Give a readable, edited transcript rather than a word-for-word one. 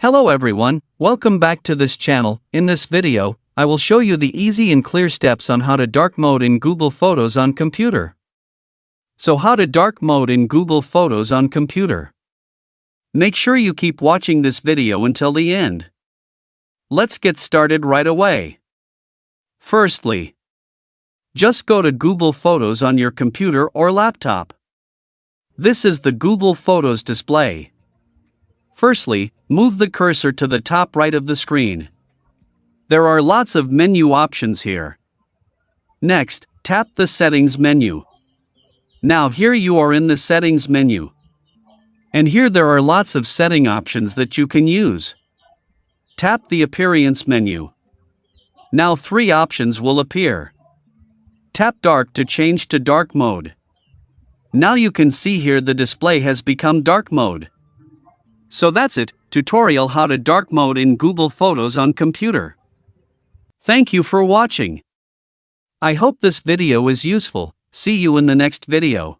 Hello everyone, welcome back to this channel. In this video, I will show you the easy and clear steps on how to dark mode in Google Photos on computer. So how to dark mode in Google Photos on computer. Make sure you keep watching this video until the end. Let's get started right away. Firstly, just go to Google Photos on your computer or laptop. This is the Google Photos display. Firstly, move the cursor to the top right of the screen. There are lots of menu options here. Next, tap the Settings menu. Now here you are in the Settings menu. And here there are lots of setting options that you can use. Tap the Appearance menu. Now 3 options will appear. Tap Dark to change to dark mode. Now you can see here the display has become dark mode. So that's it, tutorial how to dark mode in Google Photos on computer. Thank you for watching. I hope this video is useful. See you in the next video.